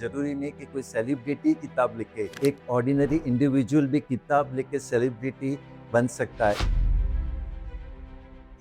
जरूरी नहीं कि कोई सेलिब्रिटी किताब लिखे, एक ऑर्डिनरी इंडिविजुअल भी किताब लिख के सेलिब्रिटी बन सकता है।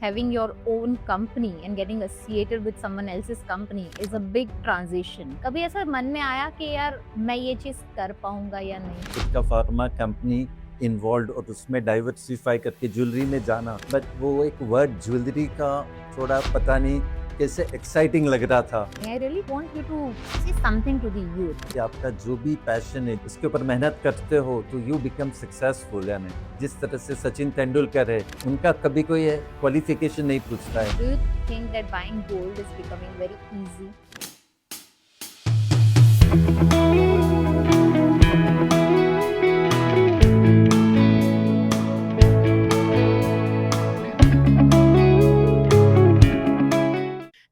Having your own company and getting associated with someone else's company is a big transition. कभी ऐसा मन में आया कि यार मैं ये चीज कर पाऊंगा या नहीं? खुद का फार्मा कंपनी इन्वॉल्व और उसमें डाइवर्सिफाई करके ज्वेलरी में जाना, बट वो एक वर्ड ज्वेलरी का थोड़ा पता नहीं कैसे एक्साइटिंग लग रहा था। I really want you to say something to the youth. कि आपका जो भी पैशन है उसके ऊपर मेहनत करते हो तो यू बिकम सक्सेसफुल। यानी जिस तरह से सचिन तेंदुलकर है, उनका कभी कोई क्वालिफिकेशन नहीं पूछता है। Do you think that buying gold is becoming very easy?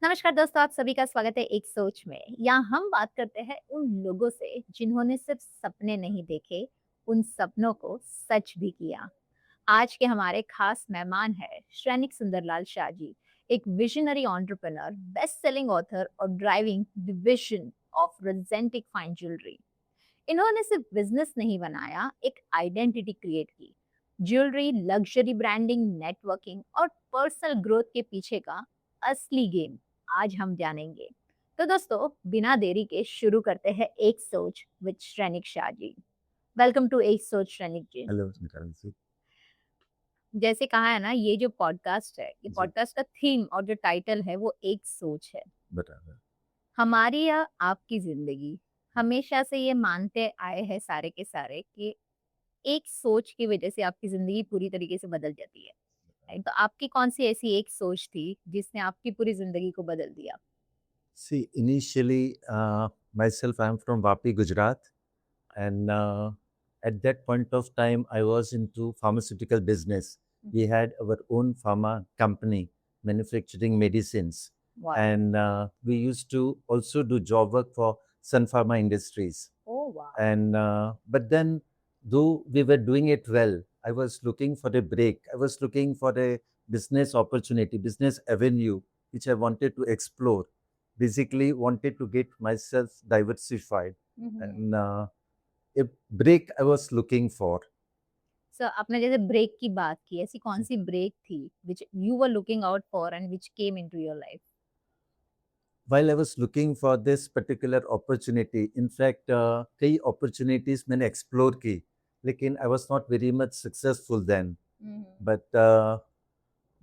नमस्कार दोस्तों, आप सभी का स्वागत है एक सोच में। यहाँ हम बात करते हैं उन लोगों से जिन्होंने सिर्फ सपने नहीं देखे, उन सपनों को सच भी किया। आज के हमारे खास मेहमान है श्रेनिक सुंदरलाल शाह जी, एक visionary entrepreneur, best selling author और driving the vision of Regentic fine jewellery. इन्होंने सिर्फ बिजनेस नहीं बनाया, एक आइडेंटिटी क्रिएट की। ज्वेलरी, लग्जरी ब्रांडिंग, नेटवर्किंग और पर्सनल ग्रोथ के पीछे का असली गेम आज हम जानेंगे। तो दोस्तों, बिना देरी के शुरू करते हैं एक सोच with Shrenik Shah ji. Welcome to एक सोच श्रेनिक जी। हेलो निकाल जी। जैसे कहा है ना, ये जो पॉडकास्ट है, ये जी। पॉडकास्ट का थीम और जो टाइटल है वो एक सोच है। बराबर। हमारी या आपकी जिंदगी, हमेशा से ये मानते आए हैं सारे के सारे कि एक सोच की वजह से आपकी जिंदगी पूरी तरीके से बदल जाती है। राइट? तो आपकी कौन सी ऐसी एक सोच थी जिसने आपकी पूरी जिंदगी को बदल दिया? See, initially, myself, I'm from Vapi, Gujarat, and at that point of time, I was into pharmaceutical business. We had our own pharma company manufacturing medicines, Wow. and we used to also do job work for Sun Pharma Industries. Oh wow. And but then, though we were doing it well, I was looking for a break. I was looking for a business opportunity, business avenue, which I wanted to explore. Basically wanted to get myself diversified, and a break I was looking for. So आपने जैसे break की बात की, ऐसी कौन सी break थी which you were looking out for and which came into your life? While I was looking for this particular opportunity, in fact, कई opportunities मैंने explore की, लेकिन I was not very much successful then. But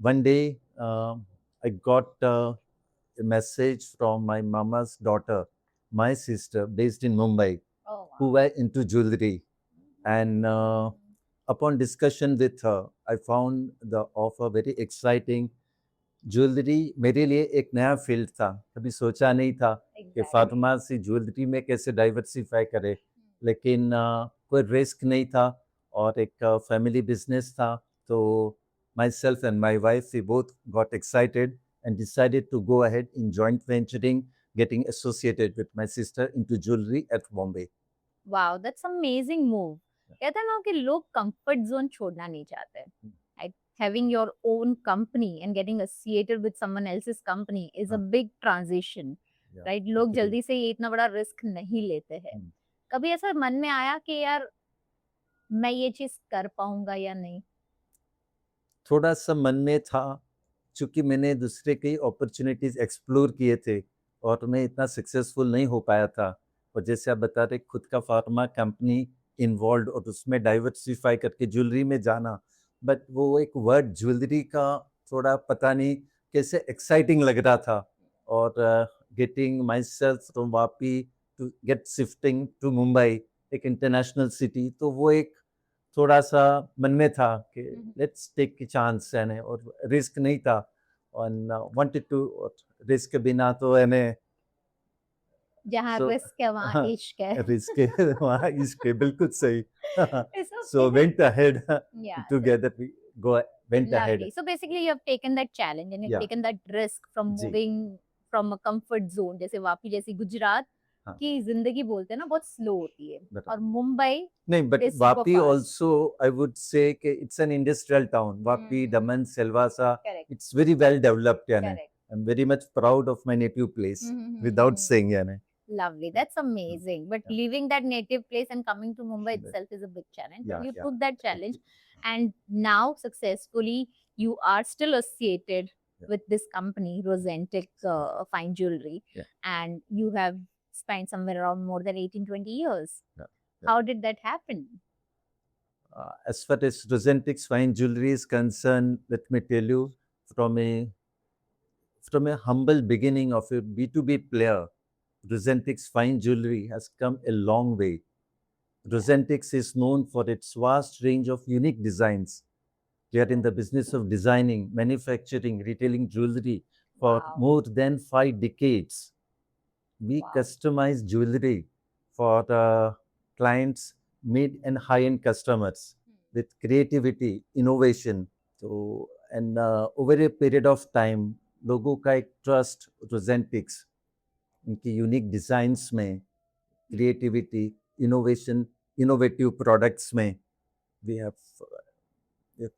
one day I got a message from my mama's daughter, my sister based in Mumbai, Oh wow. who were into jewelry. And upon discussion with her, I found the offer very exciting. Jewellery मेरे लिए एक नया field था, कभी सोचा नहीं था कि Exactly. फार्मेसी ज्वेलरी में कैसे डाइवर्सिफाई करे, लेकिन कोई रिस्क नहीं था और एक फैमिली बिजनेस था। तो myself and my wife we both got excited and decided to go ahead in joint venturing, getting associated with my sister into jewelry at Bombay. Wow, that's amazing move. कहते हैं ना कि लोग comfort zone छोड़ना नहीं चाहते। Right? Having your own company and getting associated with someone else's company is a big transition. Yeah, Right? लोग absolutely. जल्दी से ये इतना बड़ा रिस्क नहीं लेते हैं। कभी ऐसा मन में आया कि यार मैं ये चीज कर पाऊंगा या नहीं? थोड़ा सा मन में था, चूंकि मैंने दूसरे कई अपॉर्चुनिटीज एक्सप्लोर किए थे और मैं इतना सक्सेसफुल नहीं हो पाया था। और जैसे आप बता रहे, खुद का फार्मा कंपनी इन्वॉल्व और उसमें डाइवर्सिफाई करके ज्वेलरी में जाना, बट वो एक वर्ड ज्वेलरी का थोड़ा पता नहीं कैसे एक्साइटिंग लग रहा था। और getting myself from Vapi to get shifting to Mumbai, एक इंटरनेशनल सिटी, तो वो एक थोड़ा सा मन में था कि लेट्स टेक ए चांस, यानी और रिस्क नहीं था और वांटेड टू, रिस्क बिना तो यानी जहाँ रिस्क है वहाँ इश्क है। रिस्क है वहाँ इश्क है, बिल्कुल सही। It's okay. So went ahead Yeah. together, we went ahead. Lovely. So basically you have taken that challenge and you've Yeah. taken that risk from ji. moving from a comfort zone, जैसे वापी जैसी गुजरात हाँ। की जिंदगी बोलते हैं ना, बहुत slow होती है, बराबर। और मुंबई नहीं, but is super Vapi fast. also, I would say कि it's an industrial town. Vapi, Daman, Silvassa, Correct. it's very well developed, यानी Correct. I'm very much proud of my native place, without saying, यानी Lovely. That's amazing. But Yeah. leaving that native place and coming to Mumbai But- itself is a big challenge. Yeah, But you yeah. took that challenge, and now successfully you are still associated Yeah. with this company, Rosentic Fine Jewelry, Yeah. and you have spent somewhere around more than 18-20 years. Yeah. How did that happen? As far as Rosentic's fine jewelry is concerned, let me tell you, from a humble beginning of a B2B player, Rosentic's fine jewelry has come a long way. Rosentix is known for its vast range of unique designs. We are in the business of designing, manufacturing, retailing jewelry for Wow. more than 5 decades. We Wow. customize jewelry for clients, mid and high-end customers with creativity, innovation. So, and over a period of time, लोगों का एक trust रोजेंटिक्स उनकी unique designs में creativity innovation innovative products में we have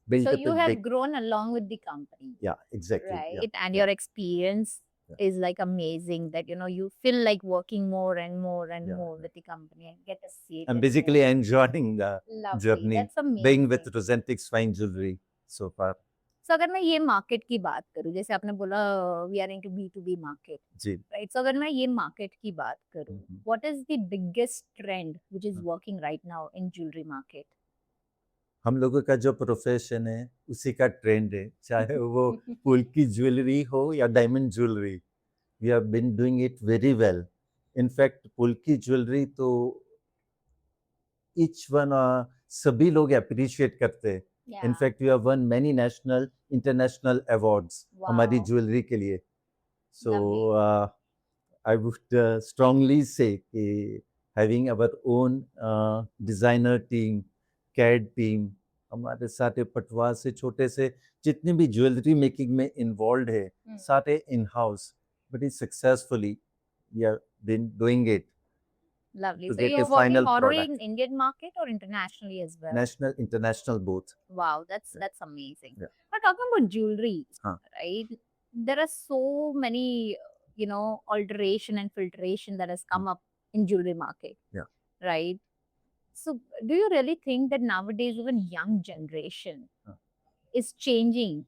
built So up you a have big grown along with the company, yeah exactly right? And yeah. your experience Yeah. is like amazing that you feel like working more and more and Yeah. more with the company and get associated I'm basically more. enjoying the Lovely. journey That's amazing. being with Rosentix fine jewelry so far. So अगर मैं ये market की बात करूं, जैसे आपने बोला we are into B2B market, जी राइट? सो अगर मैं ये मार्केट की बात करूं, Mhm. What is the biggest trend which is हाँ. Working right now in jewellery market? हम लोगों का जो प्रोफेशन है उसी का ट्रेंड है, चाहे वो फूल की ज्वेलरी हो या diamond jewellery. We have been doing it very well. In fact फूल की ज्वेलरी तो each one सभी लोग अप्रिशिएट करते हैं. In fact we have won many national international awards हमारी Wow. ज्वेलरी के लिए. So Lovely. I would strongly say कि having our own designer team, CAD team, हमारे सारे पटवा से छोटे से जितने भी ज्वेलरी मेकिंग में इन्वॉल्व है सारे in house, but is successfully we have been doing it. Lovely. To So get you're a working final only product. in Indian market or internationally as well? National, international both. Wow, that's Yeah. that's amazing. Yeah. But talking about jewelry, Huh. right? There are so many, alteration and filtration that has come up in jewelry market. Yeah. Right. So do you really think that nowadays even young generation Huh. is changing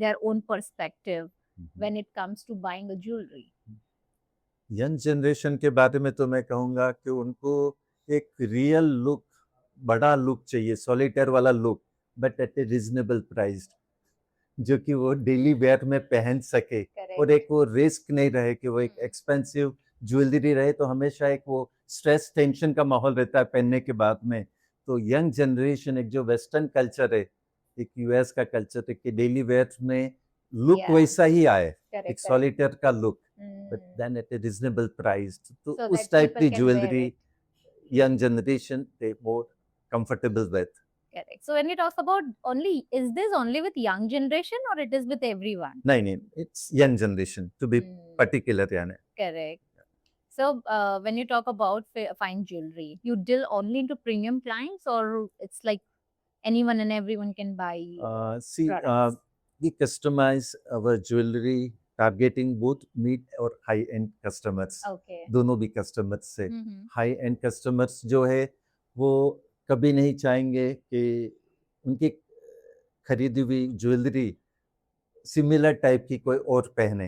their own perspective Mhm. when it comes to buying a jewelry? Young generation के बारे में तो मैं कहूँगा कि उनको एक real look, बड़ा लुक चाहिए, सॉलिटेयर वाला look, but at A reasonable price, जो कि वो डेली वेयर में पहन सके. Correct. और एक वो रिस्क नहीं रहे कि वो एक एक्सपेंसिव ज्वेलरी रहे तो हमेशा एक वो स्ट्रेस टेंशन का माहौल रहता है पहनने के बाद में. तो यंग जनरेशन एक जो वेस्टर्न कल्चर है, एक यूएस का कल्चर है कि डेली वेयर में लुक Yeah. वैसा ही आए, Correct, एक correct. सॉलिटेयर का look, Mm. but then at a reasonable price. तो So उस that टाइप people की can wear jewellery it. young generation they more comfortable with. Correct. So when we talk about is this only with young generation or it is with everyone? नहीं, it's young generation to be particular यानी. Correct. So when you talk about fine jewelry, you deal only into premium clients or it's like anyone and everyone can buy See, products? we customize our jewelry targeting both mid और high end customers. Okay. दोनों भी customers से. Mhm. High and customers जो है वो कभी नहीं चाहेंगे कि उनकी खरीदी हुई ज्वेलरी सिमिलर टाइप की कोई और पहने.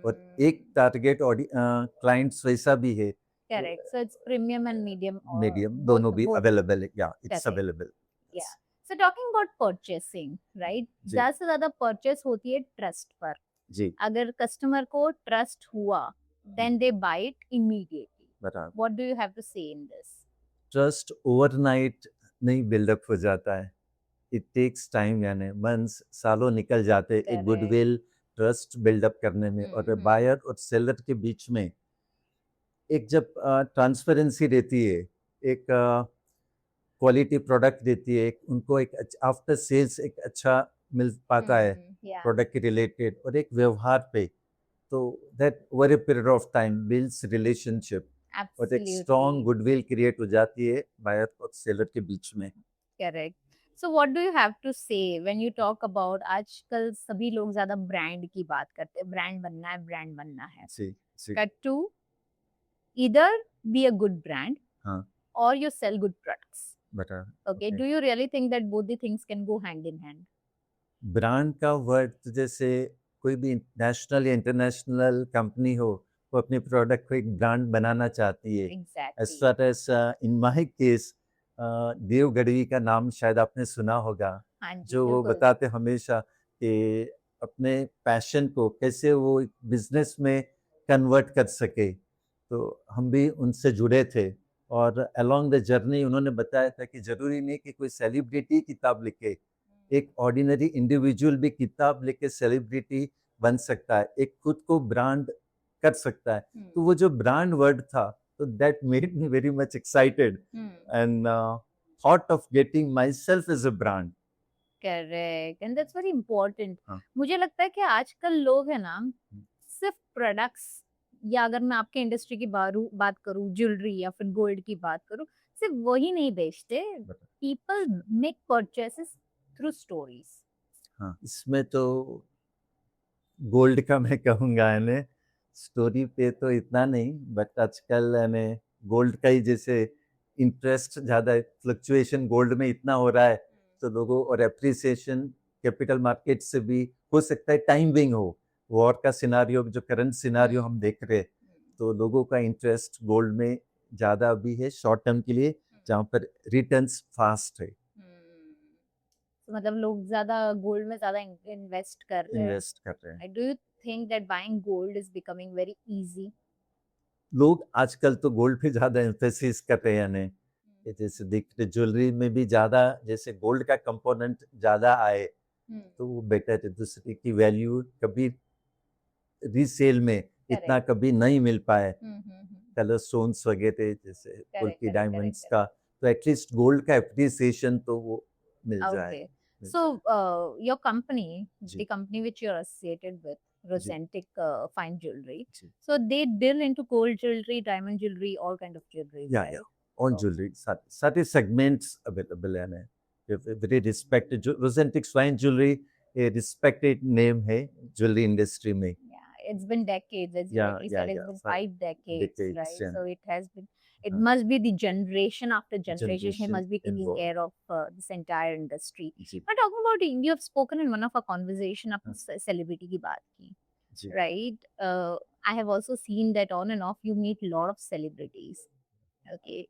और एक टारगेट क्लाइंट्स वैसा भी है. Correct. So it's premium and medium. Medium दोनों भी both. अवेलेबल है. या it's Correct. Available. Yeah. So talking about purchasing, right? जी. ज़्यादा से ज़्यादा purchase होती है ट्रस्ट पर. जी अगर कस्टमर को ट्रस्ट हुआ, then they buy it immediately. बराबर. What do you have to say in this? Trust overnight नहीं बिल्डअप हो जाता है. इट टेक्स टाइम, यानी मंथ्स, सालों निकल जाते हैं एक Correct. गुडविल ट्रस्ट बिल्डअप करने में. और बायर और सेलर के बीच में एक जब ट्रांसपेरेंसी रहती है, एक क्वालिटी प्रोडक्ट देती है, उनको एक आफ्टर सेल्स एक अच्छा मिल पाता है Yeah. प्रोडक्ट के रिलेटेड, और एक व्यवहार पे, तो that over a period of time builds relationship और एक Absolutely. स्ट्रॉन्ग गुडविल क्रिएट हो जाती है बायर और सेलर के बीच में. Correct. So what do you have to say when you talk about आजकल सभी लोग ज़्यादा ब्रांड की बात करते हैं, ब्रांड बनना है, ब्रांड बनना है. जी जी. Cut to either be a good brand हाँ, or you sell good products. बता Okay, okay. do you really think that both the things can go hand in hand? Brand का वर्ड तो जैसे कोई भी नेशनल या इंटरनेशनल कंपनी हो, वो अपने प्रोडक्ट को एक ब्रांड बनाना चाहती है। As Exactly. Far as in my case Dev Gadhvi का नाम शायद आपने सुना होगा, हाँ जी, जो वो बिल्कुल। बताते हमेशा कि अपने पैशन को कैसे वो एक बिज़नेस में कन्वर्ट कर सके। तो हम भी उनसे जुड़े थे और अलोंग द जर्नी उन्होंने बताया था कि ज़रूरी नहीं कि कोई सेलिब्रिटी किताब लिखे, एक ऑर्डिनरी इंडिविजुअल भी किताब लेके सेलिब्रिटी बन सकता है, एक खुद को ब्रांड कर सकता है। तो वो जो ब्रांड वर्ड था, तो that made me very much excited and thought of getting my self as a brand. Correct and that's very important. हाँ। मुझे लगता है कि आजकल लोग है ना सिर्फ प्रोडक्ट्स या अगर मैं आपके इंडस्ट्री की बात करूं ज्वेलरी या फिर गोल्ड की बात करूं सिर्फ वही नहीं बेचते। बता people make purchases through stories. हाँ, इसमें तो गोल्ड का मैं कहूँगा यानी स्टोरी पे तो इतना नहीं, बट आजकल यानी गोल्ड का ही जैसे इंटरेस्ट ज़्यादा है, फ्लक्चुएशन गोल्ड में इतना हो रहा है, तो लोगों और एप्रिसिएशन कैपिटल मार्केट से भी हो सकता है टाइम बिंग हो, वॉर का सिनारियो जो करंट सिनारियो हम देख रहे हैं, तो लोगों का इंटरेस्ट गोल्ड में ज़्यादा अभी है शॉर्ट टर्म के लिए, जहाँ पर रिटर्न्स फास्ट है, तो मतलब लोग ज्यादा गोल्ड में ज्यादा इन्वेस्ट कर रहे हैं। इन्वेस्ट कर रहे हैं। Do you think that buying gold is becoming very easy? लोग आजकल तो गोल्ड पे ज़्यादा एम्फेसिस कर रहे हैं यानी कि जैसे देखते ज्वेलरी में भी ज़्यादा जैसे गोल्ड का कंपोनेंट ज़्यादा आए तो वो बेटर है। दूसरे की वैल्यू कभी रीसेल में इतना करेक्ट। कभी नहीं मिल पाए, कलर स्टोन्स वगैरह जैसे correct polki correct diamonds correct. का, तो एटलीस्ट गोल्ड का एप्रिसिएशन तो वो मिल जाए। Okay. मिल So, जाए। your company, जी, the company which you're associated with, जी, Rosentic Fine Jewelry, जी। so they deal into gold jewelry, diamond jewelry, all kind of jewelry, या right? ऑन Oh, ज्वेलरी सारे सेगमेंट्स अवेलेबल है ना, very respected जो रोजेंटिक fine jewellery ये respected name है jewellery industry में। yeah, it's been decades, as you rightly said, it's या been 5 decades, decades right? and So it has been, it हाँ, must be the generation after generation, he generation must be taking involved। care of this entire industry. Ji, But talking about, you have spoken in one of our conversation, हाँ, आपने celebrity की बात की. जी। Right? I have also seen that on and off you meet a lot of celebrities. Okay.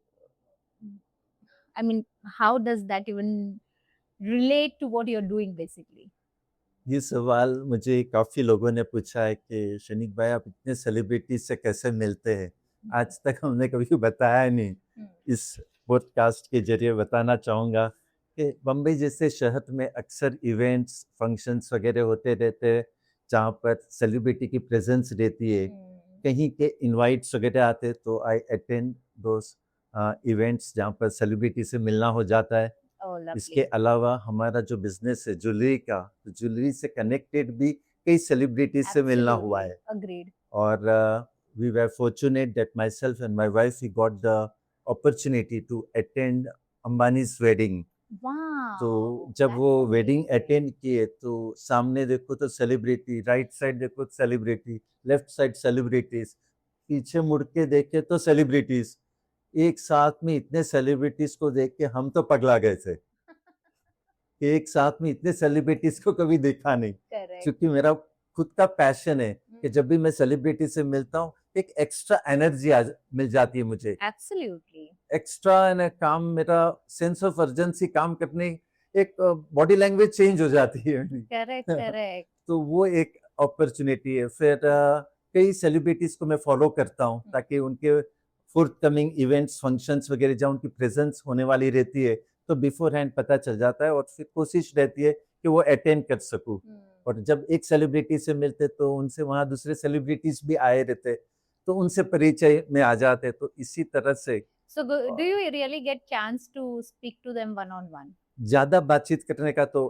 I mean, how does that even relate to what you're doing basically? ये सवाल मुझे काफ़ी लोगों ने पूछा है कि शनिक भाई आप इतने सेलिब्रिटी से कैसे मिलते हैं? आज तक हमने कभी बताया नहीं। इस पॉडकास्ट के ज़रिए बताना चाहूँगा कि बम्बई जैसे शहर में अक्सर इवेंट्स, फंक्शंस वगैरह होते रहते हैं, जहाँ पर सेलिब्रिटी की प्रेज़ेंस रहती है। कहीं के इनवाइट्स वगैरह आते हैं तो आई अटेंड दोज़ इवेंट्स जहाँ पर सेलिब्रिटी से मिलना हो जाता है। Oh, इसके lovely. अलावा हमारा जो बिज़नेस है ज्वेलरी का, तो ज्वेलरी से कनेक्टेड भी कई सेलिब्रिटीज़ से मिलना हुआ Absolutely. है Agreed. और we were fortunate that myself and my wife we got the opportunity to attend Ambani's wedding. तो Wow. जब वो That's वेडिंग amazing. अटेंड किए तो सामने देखो तो सेलिब्रिटी, राइट साइड देखो तो सेलिब्रिटी, लेफ्ट साइड सेलिब्रिटीज़, पीछे मुड़ के देखे तो सेलिब्रिटीज़। एक साथ में इतने सेलिब्रिटीज़ को देख के हम तो पगला गए थे। कि एक साथ में इतने सेलिब्रिटीज को कभी देखा नहीं, Correct. क्योंकि मेरा खुद का पैशन है कि जब भी मैं सेलिब्रिटी से मिलता हूँ एक एक्स्ट्रा एनर्जी मिल जाती है मुझे, Absolutely. एक्स्ट्रा न काम, मेरा सेंस ऑफ अर्जेंसी काम करने, एक बॉडी लैंग्वेज चेंज हो जाती है मेरी। Correct. Correct. तो वो एक अपॉर्चुनिटी है। फिर कई सेलिब्रिटीज को मैं फॉलो करता हूँ ताकि उनके फोर्थ कमिंग इवेंट्स, फंक्शंस वगैरह जहाँ उनकी प्रेजेंस होने वाली रहती है तो बिफोर हैंड पता चल जाता है और फिर कोशिश रहती है कि वो अटेंड कर सकूँ। और जब एक सेलिब्रिटी से मिलते तो उनसे वहाँ दूसरे सेलिब्रिटीज भी आए रहते तो उनसे परिचय में आ जाते, तो इसी तरह से So, do you really get chance to speak to them one on one? ज़्यादा बातचीत करने का तो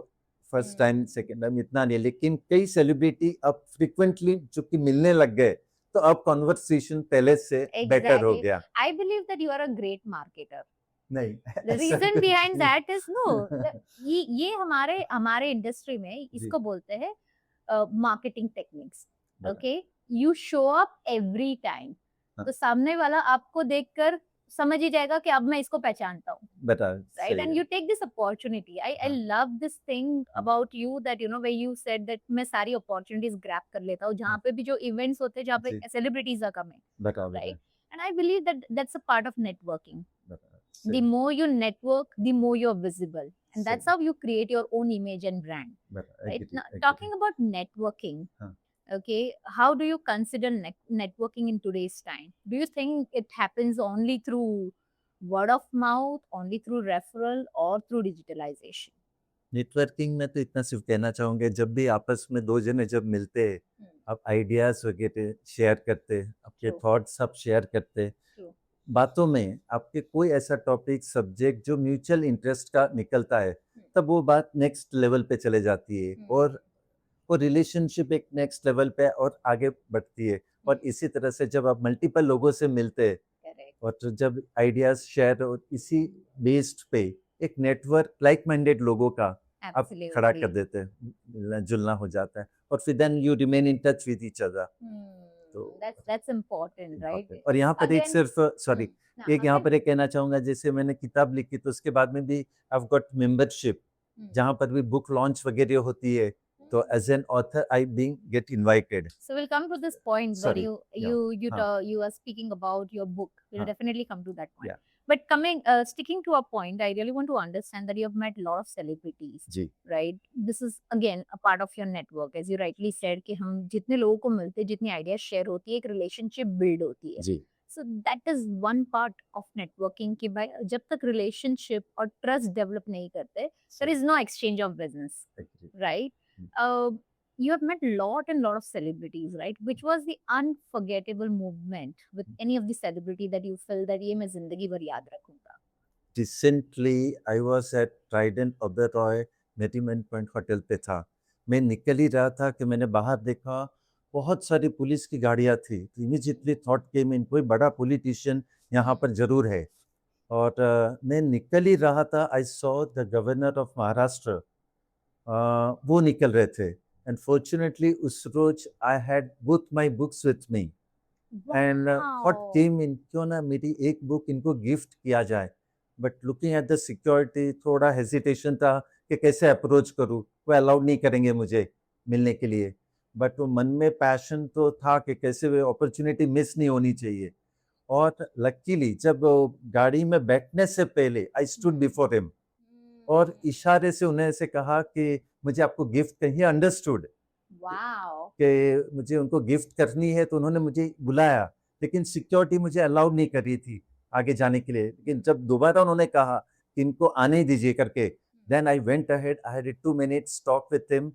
फर्स्ट टाइम, सेकंड टाइम इतना नहीं, लेकिन कई सेलिब्रिटी अब फ्रीक्वेंटली चूंकि मिलने लग गए तो अब कॉन्वर्सेशन पहले से बेटर हो Exactly. गया। I believe that you are a great marketer. नहीं The ऐसा reason कुछ behind नहीं। that is no, ये हमारे हमारे इंडस्ट्री में जी, इसको बोलते हैं मार्केटिंग टेक्निक्स. बराबर। Okay, you show up every time. हाँ। तो सामने वाला आपको देखकर समझ ही जाएगा कि अब मैं इसको पहचानता हूँ, बता right? सही And है। you take this opportunity. I हाँ, love this thing हाँ, about you that where you said that मैं सारी opportunities grab कर लेता हूँ, जहाँ हाँ। पे भी जो events होते हैं, जहाँ पे जी, celebrities are coming, बताओ, right? बताओ, And I believe that that's a part of networking. बताओ। The सही, more you network, the more you're visible, and that's सही। how you create your own image and brand, बताओ, right? Agree, Now, agree. talking about networking, हाँ। okay, how do you consider networking in today's time? Do you think it happens only through word of mouth, only through referral, or through digitalization? Networking में तो इतना सिर्फ कहना चाहूँगा, जब भी आपस में 2 जने जब मिलते हैं, Hmm. आप आइडियाज़ वगैरह शेयर करते, आपके True, थॉट्स आप शेयर करते, true. बातों में आपके कोई ऐसा टॉपिक, सब्जेक्ट जो म्यूचुअल इंटरेस्ट का निकलता है, Hmm. तब वो बात नेक्स्ट लेवल पे चले जाती है Hmm. और वो रिलेशनशिप एक नेक्स्ट लेवल पे और आगे बढ़ती है। और Hmm. इसी तरह से जब आप मल्टीपल लोगों से मिलते हैं Correct. और तो जब आइडियाज़ शेयर और इसी बेस्ड पे एक नेटवर्क लाइक माइंडेड लोगों का आप खड़ा कर Absolutely. देते हैं, मिलना-जुलना हो जाता है और फिर then you remain in touch with each other. Hmm. तो That's important, right? इम्पोर्टेंट और यहाँ पर एक Again, सिर्फ सॉरी, एक यहाँ again. पर एक कहना चाहूँगा, जैसे मैंने किताब लिखी तो उसके बाद में भी I have got membership, Hmm. जहाँ पर भी बुक लॉन्च वगैरह होती है, तो as an author I being get invited. So we'll come to this point where sorry, yeah, हाँ, you are speaking about your book. We'll हाँ, definitely come to that point. या, But coming sticking to a point, I really want to understand that you have met a lot of celebrities, ji, right? This is again a part of your network, as you rightly said कि हम जितने लोगों को मिलते हैं, जितनी idea share होती है, एक रिलेशनशिप बिल्ड होती है. जी, So that is one part of networking कि भाई जब तक रिलेशनशिप और ट्रस्ट डेवलप नहीं करते, there सही, is no exchange of business, agree, right? हुँ। Uh, you have met lot of celebrities, right? Which was the unforgettable movement with any of the celebrity that you feel that ये मैं जिंदगी भर याद रखूंगा? Recently I was at Trident Oberoi Nariman point hotel पे था। मैं निकल ही रहा था कि मैंने बाहर देखा, बहुत सारी पुलिस की गाड़ियाँ थी। इमीडिएटली थॉट केम इन, कोई बड़ा पॉलिटिशियन यहाँ पर ज़रूर है। और मैं निकल ही रहा था, I saw the governor of Maharashtra, वो निकल रहे थे एंड फॉर्च्यूनेटली उस रोज़ I had both my books with me and thought Wow. Came in, क्यों ना मेरी एक बुक इनको गिफ्ट किया जाए। But looking at the security थोड़ा हेजिटेशन था कि कैसे अप्रोच करूँ, वो अलाउड नहीं करेंगे मुझे मिलने के लिए। बट वो मन में पैशन तो था कि कैसे वो अपॉर्चुनिटी मिस नहीं होनी चाहिए। और लकीली जब वो गाड़ी में बैठने से पहले आई स्टूड बिफोर हिम और इशारे से उन्हें ऐसे कहा कि मुझे आपको गिफ्ट कहिए, अंडरस्टूड Wow. कि मुझे उनको गिफ्ट करनी है, तो उन्होंने मुझे बुलाया, लेकिन सिक्योरिटी मुझे अलाउ नहीं कर रही थी आगे जाने के लिए। लेकिन जब दोबारा उन्होंने कहा कि इनको आने ही दीजिए करके, then I went ahead, I had 2 minutes talk with him,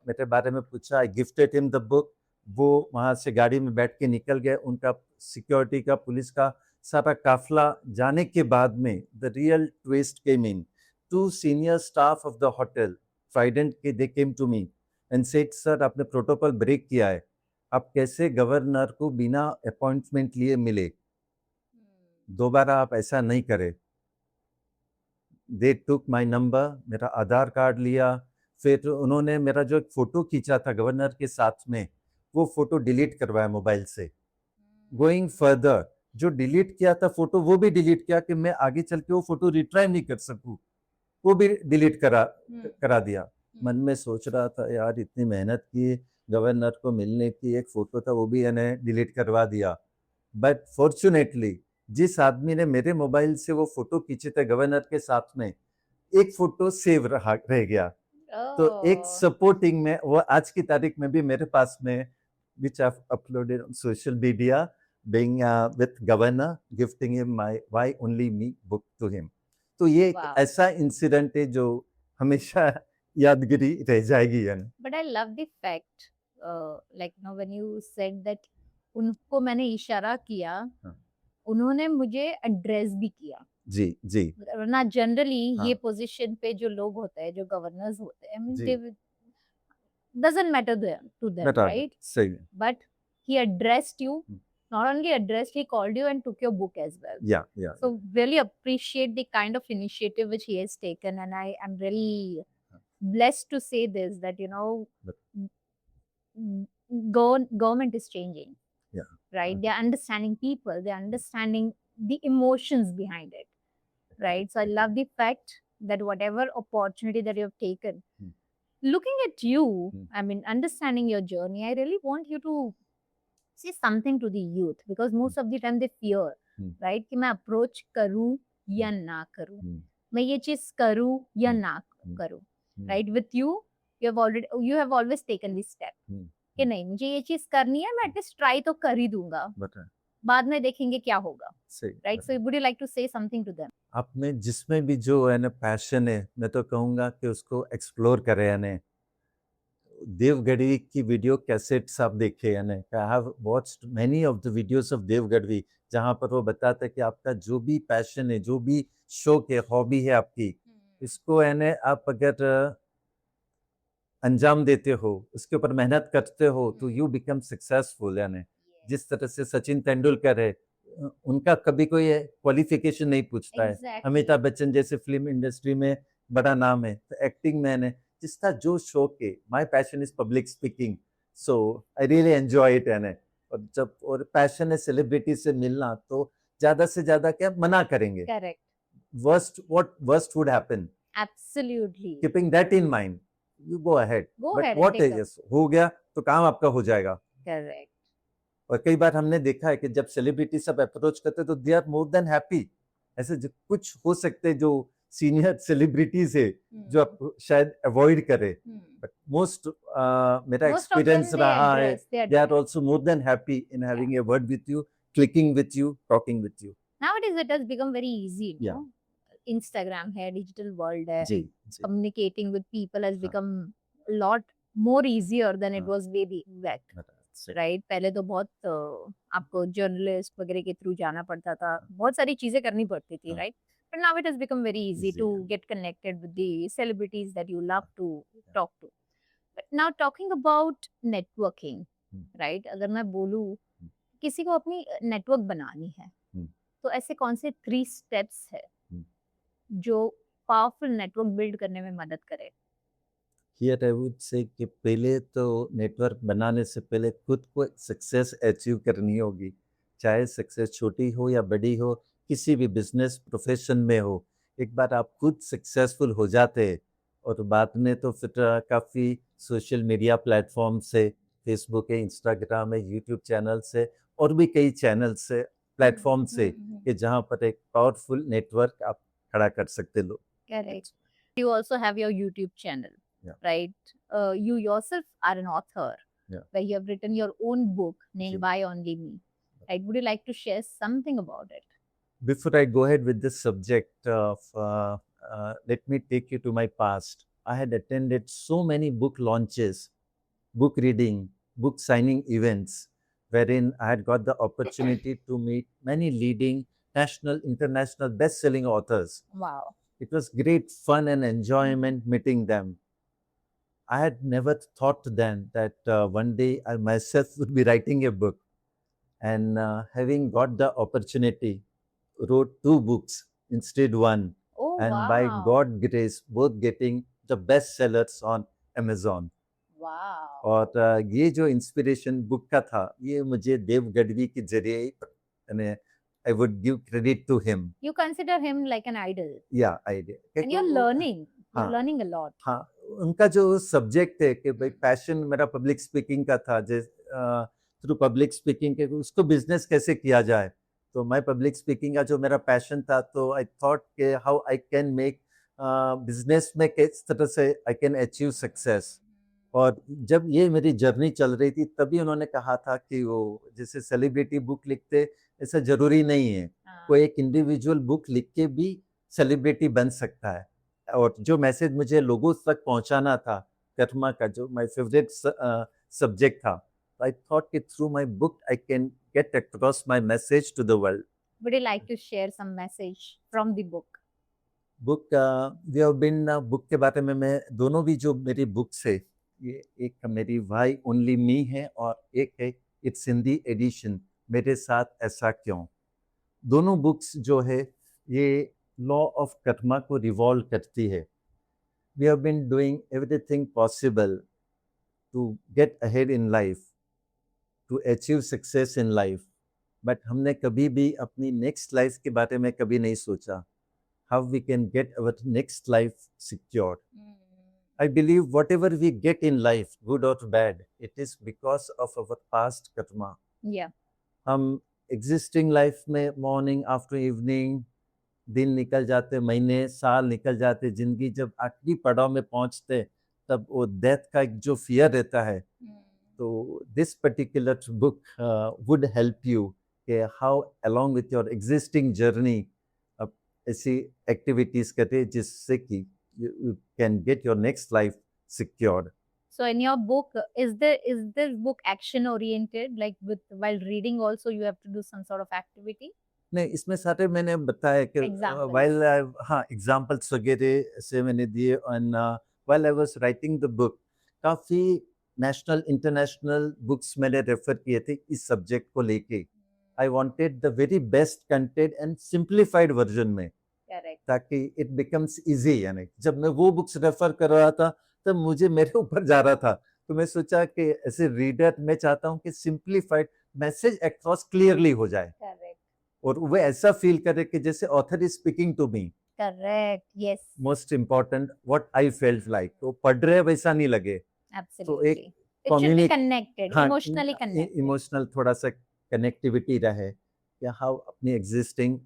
मेरे बारे में पूछा, I gifted him the book. वो वहाँ से गाड़ी में बैठ के निकल गए। उनका सिक्योरिटी का, पुलिस का सारा काफ़िला जाने के बाद में the real twist came in. 2 senior staff of the hotel Trident के, they came to me and said, sir आपने प्रोटोकॉल ब्रेक किया है, आप कैसे गवर्नर को बिना अपॉइंटमेंट लिए मिले, दोबारा आप ऐसा नहीं करें। दे टुक माय नंबर, मेरा आधार कार्ड लिया, फिर उन्होंने मेरा जो एक फ़ोटो खींचा था गवर्नर के साथ में, वो फ़ोटो डिलीट करवाया मोबाइल से। गोइंग फर्दर, जो डिलीट किया था फ़ोटो, वो भी डिलीट किया कि मैं आगे चल के वो फ़ोटो रिट्राइव नहीं कर सकूँ, वो भी डिलीट करा दिया। मन में सोच रहा था, यार इतनी मेहनत की, गवर्नर को मिलने की, एक फ़ोटो था वो भी इन्हें डिलीट करवा दिया। बट फॉर्च्यूनेटली जिस आदमी ने मेरे मोबाइल से वो फ़ोटो खींचे थे गवर्नर के साथ में, एक फ़ोटो सेव रह गया। तो एक Oh. सपोर्टिंग में वो आज की तारीख में भी मेरे पास में, which I have uploaded on social media, being with governor, gifting him my why only me book to him. तो ये एक Wow. ऐसा इंसिडेंट है जो हमेशा यादगिरी रह जाएगी है ना। But I love the fact, like when you said that उनको मैंने इशारा किया, हाँ, उन्होंने मुझे एड्रेस भी किया। जी, जी, वरना जनरली ये हाँ, पोजीशन पे जो लोग होते हैं, जो गवर्नर्स होते हैं, I mean, ji, doesn't matter to them, बता right? सही है। But he addressed you, hmm, not only addressed, he called you and took your book as well. या, So really appreciate the kind of initiative which he has taken, and I am really हाँ, blessed to say this that बत government is changing. या, right? They're understanding people, they're understanding the emotions behind it, right? So I love the fact that whatever opportunity that you've taken, Hmm. looking at you, Hmm. I mean, understanding your journey, I really want you to say something to the youth, because most of the time they fear, Hmm. right? कि मैं approach करूं या ना करूं, Hmm. मैं ये चीज करूं या Hmm. ना Hmm. करूं, Hmm. right? With you have always taken this step Hmm. कि नहीं मुझे ये चीज करनी है, मैं एटलीस्ट ट्राई तो कर ही दूंगा, बता बाद में देखेंगे क्या होगा, सही right? So would you like to say something to them? आप में जिसमें भी जो है ना पैशन है, मैं तो कहूँगा कि उसको एक्सप्लोर करें यानी देव गढ़वी की वीडियो कैसेट्स आप देखें यानी I have watched many of the videos of Dev Gadhvi, जहाँ पर वो बताता है कि आपका जो भी पैशन है, जो भी शौक है, हॉबी है आपकी, इसको यानी आप अगर अंजाम देते हो, उसके ऊपर मेहनत करते हो, तो यू बिकम सक्सेसफुल यानी जिस तरह से सचिन तेंदुलकर है, उनका कभी कोई क्वालिफिकेशन नहीं पूछता है। Exactly. अमिताभ बच्चन जैसे फिल्म इंडस्ट्री में बड़ा नाम है, तो एक्टिंग मैन है, जिसका जो शौक है, my passion is public speaking, so I really enjoy it यानी। और पैशन है सेलिब्रिटी से मिलना, तो ज्यादा से ज्यादा क्या मना करेंगे, correct, worst would happen, absolutely, keeping that in mind you go ahead, go but ahead and what take up, is हो गया तो काम आपका हो जाएगा। करेक्ट, और कई बार हमने देखा है कि जब सेलिब्रिटी सब अप्रोच करते हैं, तो they are more than happy. ऐसे कुछ हो सकते हैं जो सीनियर सेलिब्रिटीज है जो आप शायद अवॉइड करे, बट मोस्ट मेरा most of them experience they रहा है, address, they they are address. Also more than happy in having a word with you, clicking with you, talking with you. Nowadays it has become very easy, you Yeah. know. Instagram है, digital world है, जी जी communicating with people has हाँ, become a lot more easier than it हाँ, was way back, बता- right? पहले तो बहुत आपको journalist वगैरह के थ्रू जाना पड़ता था, बहुत सारी चीजें करनी पड़ती थी, हाँ, right? But now it has become very easy easy, to yeah. get connected with the celebrities that you love to Yeah. talk to. But now talking about networking, Hmm. right? अगर मैं बोलूँ किसी को अपनी नेटवर्क बनानी है, Hmm. तो ऐसे कौन से 3 स्टेप्स है Hmm. जो पावरफुल नेटवर्क बिल्ड करने में मदद करे? हियर आई वुड से कि पहले तो नेटवर्क बनाने से पहले खुद को सक्सेस अचीव करनी होगी, चाहे सक्सेस छोटी हो या बड़ी हो, किसी भी बिजनेस प्रोफेशन में हो। एक बार आप खुद सक्सेसफुल हो जाते हैं, और बाद में तो फिर काफ़ी सोशल मीडिया प्लेटफॉर्म से, फेसबुक है, इंस्टाग्राम है, यूट्यूब चैनल से, और भी कई चैनल से, प्लेटफॉर्म से, कि जहाँ पर एक पावरफुल नेटवर्क आप खड़ा कर सकते लोग। Correct. You also have your YouTube channel, Yeah. right? You yourself are an author, Yeah. where you have written your own book named Sure. Why Only Me, right? Would you like to share something about it? Before I go ahead with this subject of, let me take you to my past. I had attended so many book launches, book reading, book signing events, wherein I had got the opportunity to meet many leading national, international best-selling authors. Wow. It was great fun and enjoyment meeting them. I had never thought then that one day I myself would be writing a book, and having got the opportunity, wrote 2 books instead one, Oh, and by wow. God grace, both getting the best sellers on Amazon. Wow. और ये जो inspiration book का था, ये मुझे देव गढ़वी के जरिए यानी I would give credit to him. You consider him like an idol, या idea and you're learning. You're हाँ learning a lot. हाँ, उनका जो सब्जेक्ट है कि भाई पैशन मेरा पब्लिक स्पीकिंग का था, थ्रू पब्लिक स्पीकिंग के उसको बिजनेस कैसे किया जाए, तो मैं पब्लिक स्पीकिंग का जो मेरा पैशन था, तो आई थॉट के how I can make business में किस तरह से आई कैन अचीव सक्सेस। और जब ये मेरी जर्नी चल रही थी, तभी उन्होंने कहा था कि वो जैसे सेलिब्रिटी बुक लिखते, ऐसा जरूरी नहीं है, कोई एक इंडिविजुअल बुक लिख के भी सेलिब्रिटी बन सकता है। और जो मैसेज मुझे लोगों तक पहुंचाना था, कर्मा का जो माय फेवरेट सब्जेक्ट था, आई थॉट कि through my book I can get across my message to the world. Would you like to share some message from the book? Book we have been book के बारे में मैं दोनों भी जो मेरी बुक्स है, ये एक मेरी वाई ओनली मी है, और एक है इट्स हिंदी एडिशन मेरे साथ ऐसा क्यों। दोनों बुक्स जो है ये लॉ ऑफ कर्मा को रिवॉल्व करती है। We have been doing everything possible to get ahead in life, to achieve success in life, but हमने कभी भी अपनी next life के बारे में कभी नहीं सोचा, how we can get our next life secured. I believe whatever we get in life, good or bad, it is because of our past karma. Yeah. हम existing life में morning after evening दिन निकल जाते, महीने साल निकल जाते, जिंदगी जब आखिरी पड़ाव में पहुंचते तब वो डेथ का एक जो फियर रहता है, तो this particular book would help you कि how along with your existing journey अब ऐसी एक्टिविटीज करें जिससे कि you can get your next life secured. So in your book, is this book action oriented? Like while reading also you have to do some sort of activity? नहीं, इसमें सारे मैंने बताया कि Examples. while हाँ एग्जाम्पल्स वगैरह से मैंने दिए and while I was writing the book काफ़ी नेशनल इंटरनेशनल बुक्स मैंने रेफर किए थे इस सब्जेक्ट को लेके. I wanted the very best content and simplified version में, Correct. ताकि इट बिकम्स इजी. यानी जब मैं वो बुक्स रेफर कर रहा था तब मुझे मेरे ऊपर जा रहा था, तो मैं सोचा कि ऐसे रीडर मैं चाहता हूँ कि सिंप्लीफाइड मैसेज अक्रॉस क्लियरली हो जाए Correct. और वो ऐसा फील करे कि जैसे author is speaking to me. Correct. Yes. Most important what I felt like, तो पढ़ रहे वैसा नहीं लगे. Absolutely. एक It should be communic- connected, हाँ, emotionally connected. इमोशनल थोड़ा सा कनेक्टिविटी रहे या हाउ अपनी एग्जिस्टिंग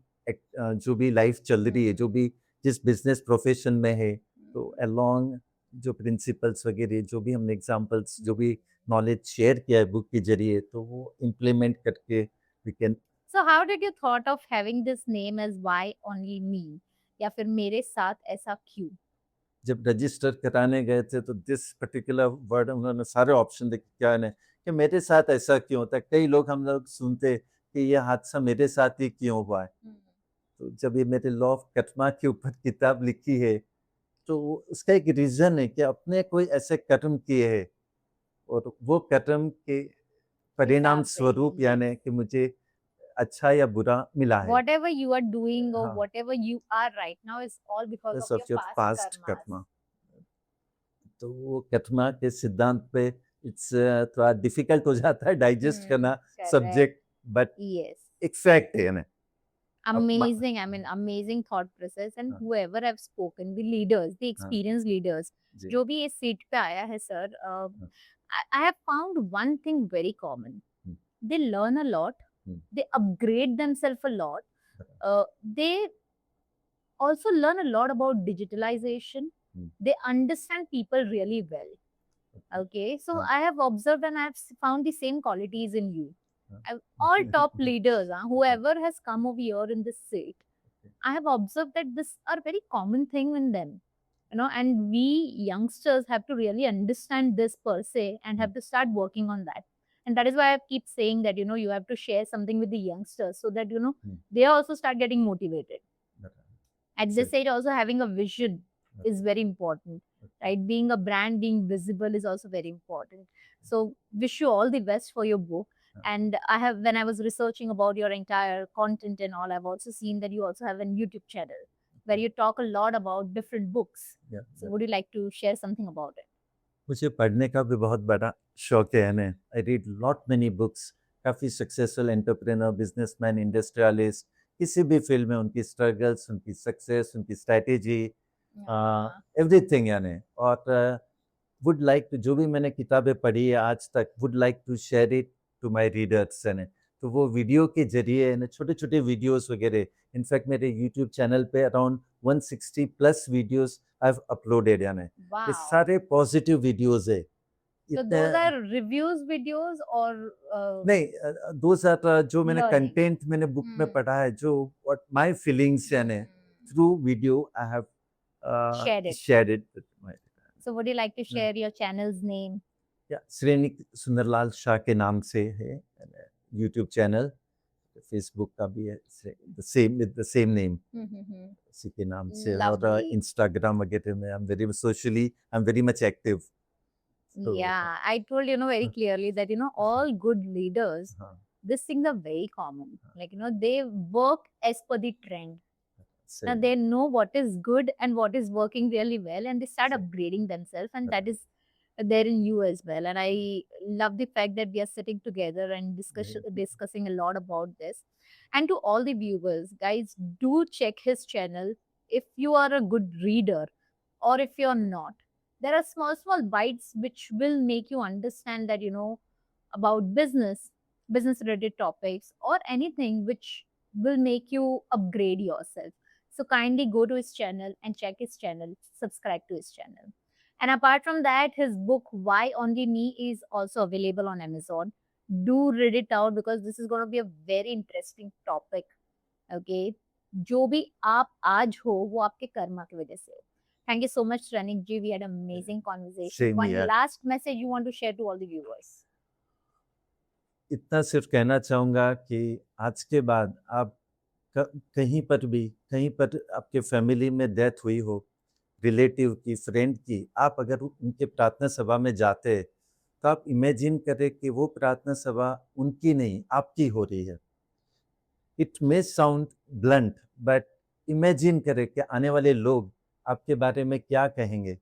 जो भी लाइफ चल रही है, जो भी जिस बिजनेस प्रोफेशन में है, तो अलोंग जो प्रिंसिपल्स वगैरह जो भी हमने एग्जांपल्स जो भी नॉलेज शेयर किया है बुक के जरिए, तो वो इम्प्लीमेंट करके we can. So how did you thought of having this name as Why Only Me? या फिर मेरे साथ ऐसा क्यों? जब रजिस्टर कराने गए थे तो दिस पर्टिकुलर वर्ड उन्होंने सारे ऑप्शन देखे क्या है कि मेरे साथ ऐसा क्यों होता है. कई लोग हम लोग सुनते कि ये हादसा मेरे साथ ही क्यों हुआ है. तो जब ये मेरे लॉ ऑफ कर्मा के ऊपर किताब लिखी है तो उसका एक रीजन है कि अपने कोई ऐसे कर्म किए हैं और वो कर्म के परिणाम स्वरूप यानी कि मुझे अच्छा या बुरा मिला है. Whatever you are doing or हाँ. whatever you are right now is all because of your past karmas. Karma. तो वो कर्मा के सिद्धांत पे इट्स थोड़ा डिफिकल्ट हो जाता है डाइजेस्ट करना Correct. Subject, but Yes. एक फैक्ट है ना. Amazing. I mean, amazing thought process. And हाँ. whoever I've spoken, the leaders, the experienced leaders, जी. जो भी इस सीट पे आया है sir, I have found one thing very common. They learn a lot. They upgrade themselves a lot. They also learn a lot about digitalization. They understand people really well. Okay, so I have observed and I have found the same qualities in you. All top leaders, whoever has come over here in this seat, I have observed that this are very common thing in them, and we youngsters have to really understand this per se and have to start working on that. And that is why I keep saying that, you have to share something with the youngsters so that, they also start getting motivated. At this age, also having a vision is very important, right? Being a brand, being visible is also very important. So wish you all the best for your book. And when I was researching about your entire content and all, I've also seen that you also have a YouTube channel where you talk a lot about different books. So would you like to share something about it? मुझे पढ़ने का भी बहुत बड़ा शौक है ना. I read lot many books. काफ़ी सक्सेसफुल एंटरप्रेन्योर, बिजनेसमैन, इंडस्ट्रियलिस्ट, किसी भी फील्ड में उनकी स्ट्रगल्स, उनकी सक्सेस, उनकी स्ट्रैटेजी, एवरीथिंग यानी. और वुड लाइक टू जो भी मैंने किताबें पढ़ी है आज तक, would like to share it to my readers यानी. तो वो वीडियो के जरिए ना छोटे छोटे वीडियोस वगैरह, इनफैक्ट मेरे यूट्यूब चैनल पे around 160 plus videos I have uploaded यानी. ये सारे पॉजिटिव वीडियोस है. So those are reviews videos or नहीं, दोज आर जो मैंने कंटेंट मैंने बुक में पढ़ा है, जो व्हाट माय फीलिंग्स यानी through video I have shared it with my. So would you like to share your channel's name? Yeah, Shrenik Sundarlal Shah के नाम से है यूट्यूब चैनल. फेसबुक का भी है द सेम नेम, उसी के नाम से. और इंस्टाग्राम वगैरह में I am very socially, I am very much active. Yeah, I told very clearly that all good leaders, these things are very common. Like they work as per the trend. Now they know what is good and what is working really well, and they start upgrading themselves, and that is there in you as well, and I love the fact that we are sitting together and discussing a lot about this. And to all the viewers, guys, do check his channel if you are a good reader or if you're not. There are small bites which will make you understand that, about business related topics, or anything which will make you upgrade yourself. So kindly go to his channel and check his channel, subscribe to his channel. And apart from that, his book Why Only Me is also available on Amazon. Do read it out because this is going to be a very interesting topic. Okay, जो भी आप आज हो वो आपके कर्मा की वजह से हो. Thank you so much, Ranik ji. We had an amazing conversation. Same One here. last message you want to share to all the viewers. इतना सिर्फ कहना चाहूँगा कि आज के बाद आप कहीं पर आपके फैमिली में डेथ हुई हो, रिलेटिव की, फ्रेंड की, आप अगर उनके प्रार्थना सभा में जाते हैं, तो आप इमेजिन करें कि वो प्रार्थना सभा उनकी नहीं, आपकी हो रही है. It may sound blunt, but imagine करें कि आने वाले लोग आपके बारे में क्या कहेंगे.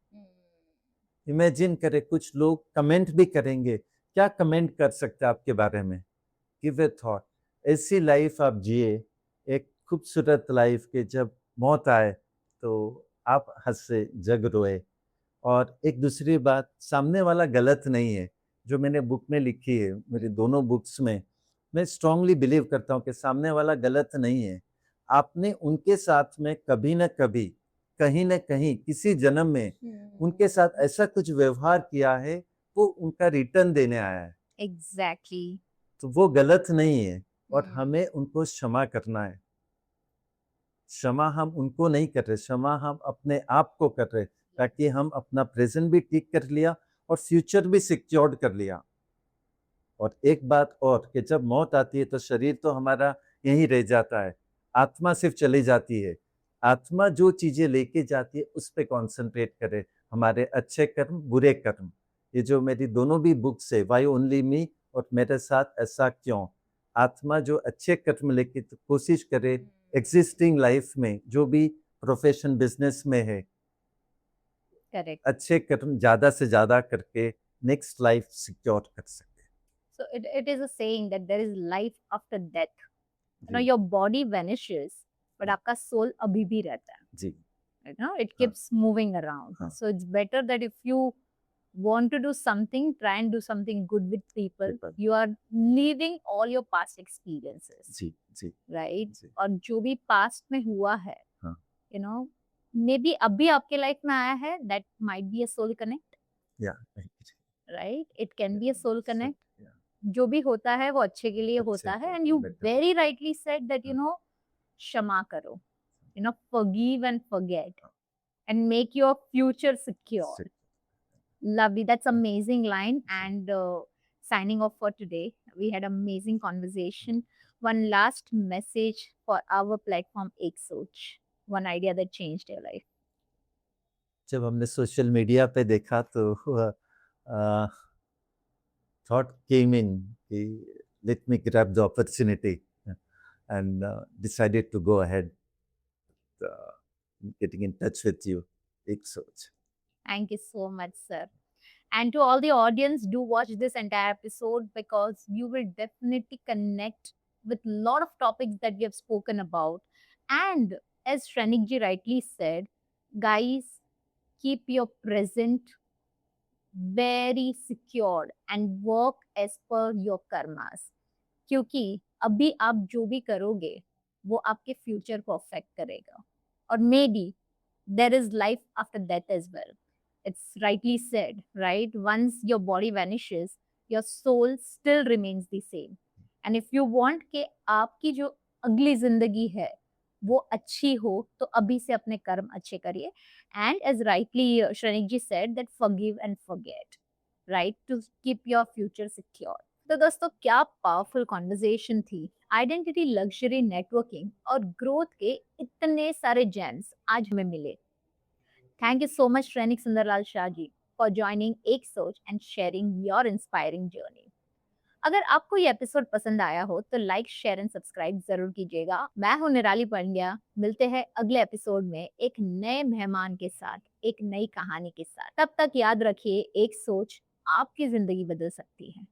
इमेजिन करें कुछ लोग कमेंट भी करेंगे, क्या कमेंट कर सकते हैं आपके बारे में. Give a thought. ऐसी लाइफ आप जिए, एक खूबसूरत लाइफ के जब मौत आए तो आप हंसे, जग रोए. और एक दूसरी बात, सामने वाला गलत नहीं है. जो मैंने बुक में लिखी है, मेरी दोनों बुक्स में, मैं स्ट्रांगली बिलीव करता हूँ कि सामने वाला गलत नहीं है. आपने उनके साथ में कभी न कभी, कहीं न कहीं, किसी जन्म में उनके साथ ऐसा कुछ व्यवहार किया है, वो उनका रिटर्न देने आया है. Exactly. तो वो गलत नहीं है और Hmm. हमें उनको क्षमा करना है. क्षमा हम उनको नहीं कर रहे, क्षमा हम अपने आप को कर रहे, ताकि हम अपना प्रेजेंट भी ठीक कर लिया और फ्यूचर भी सिक्योर्ड कर लिया. और एक बात और, कि जब मौत आती है तो शरीर तो हमारा यहीं रह जाता है, आत्मा सिर्फ चली जाती है. आत्मा जो चीजें लेके जाती है उस पे कॉन्सेंट्रेट करे, हमारे अच्छे कर्म, बुरे कर्म. ये जो मेरी दोनों भी बुक्स है, वाई ओनली मी और मेरे साथ ऐसा क्यों, आत्मा जो अच्छे कर्म लेके तो कोशिश करे एग्जिस्टिंग लाइफ में, जो भी प्रोफेशन बिजनेस में है, Correct. अच्छे कर्म ज्यादा से ज्यादा करके नेक्स्ट लाइफ सिक्योर कर सकते. So it is a saying that there is life after death. Ji. Your body vanishes, but आपका soul अभी भी रहता है. जी. It keeps moving around. हाँ. So it's better that if you want to do something, try and do something good with people. You are leaving all your past experiences. Ji. Ji. Right? जी. और जो भी past में हुआ है, हाँ. maybe अभी आपके life में आया है, that might be a soul connect. Yeah. Right? It can be a soul connect. Yeah. जो भी होता है वो अच्छे के लिए होता है. And you very rightly said that, क्षमा करो. Forgive and forget. And make your future secure. Lovely. That's amazing line. And signing off for today. We had amazing conversation. One last message for our platform, Ek Soch. One idea that changed your life. जब हमने social media पे देखा तो thought came in, let me grab the opportunity, and decided to go ahead getting in touch with you. Ek Soch. Thank you so much, sir. And to all the audience, do watch this entire episode because you will definitely connect with a lot of topics that we have spoken about. And as Shrenik ji rightly said, guys, keep your present very secured and work as per your karmas. क्योंकि अभी आप जो भी करोगे वो आपके future को affect करेगा. और may be there is life after death as well. It's rightly said, right? Once your body vanishes, your soul still remains the same. And if you want कि आपकी जो अगली जिंदगी है वो अच्छी हो तो अभी से अपने कर्म अच्छे करिए. And as rightly Shrenik ji said, that forgive and forget, right? To keep your future secure. तो दोस्तों क्या पावरफुल कॉन्वर्जेशन थी. आइडेंटिटी, लग्जरी, नेटवर्किंग और ग्रोथ के इतने सारे जेम्स आज हमें मिले. Thank you so much Shrenik Sundarlal Shah ji for joining Ek Soch and sharing your inspiring journey. अगर आपको ये एपिसोड पसंद आया हो तो लाइक, शेयर एंड सब्सक्राइब ज़रूर कीजिएगा। मैं हूँ निराली पंड्या, मिलते हैं अगले एपिसोड में एक नए मेहमान के साथ, एक नई कहानी के साथ। तब तक याद रखिए, एक सोच आपकी ज़िंदगी बदल सकती है।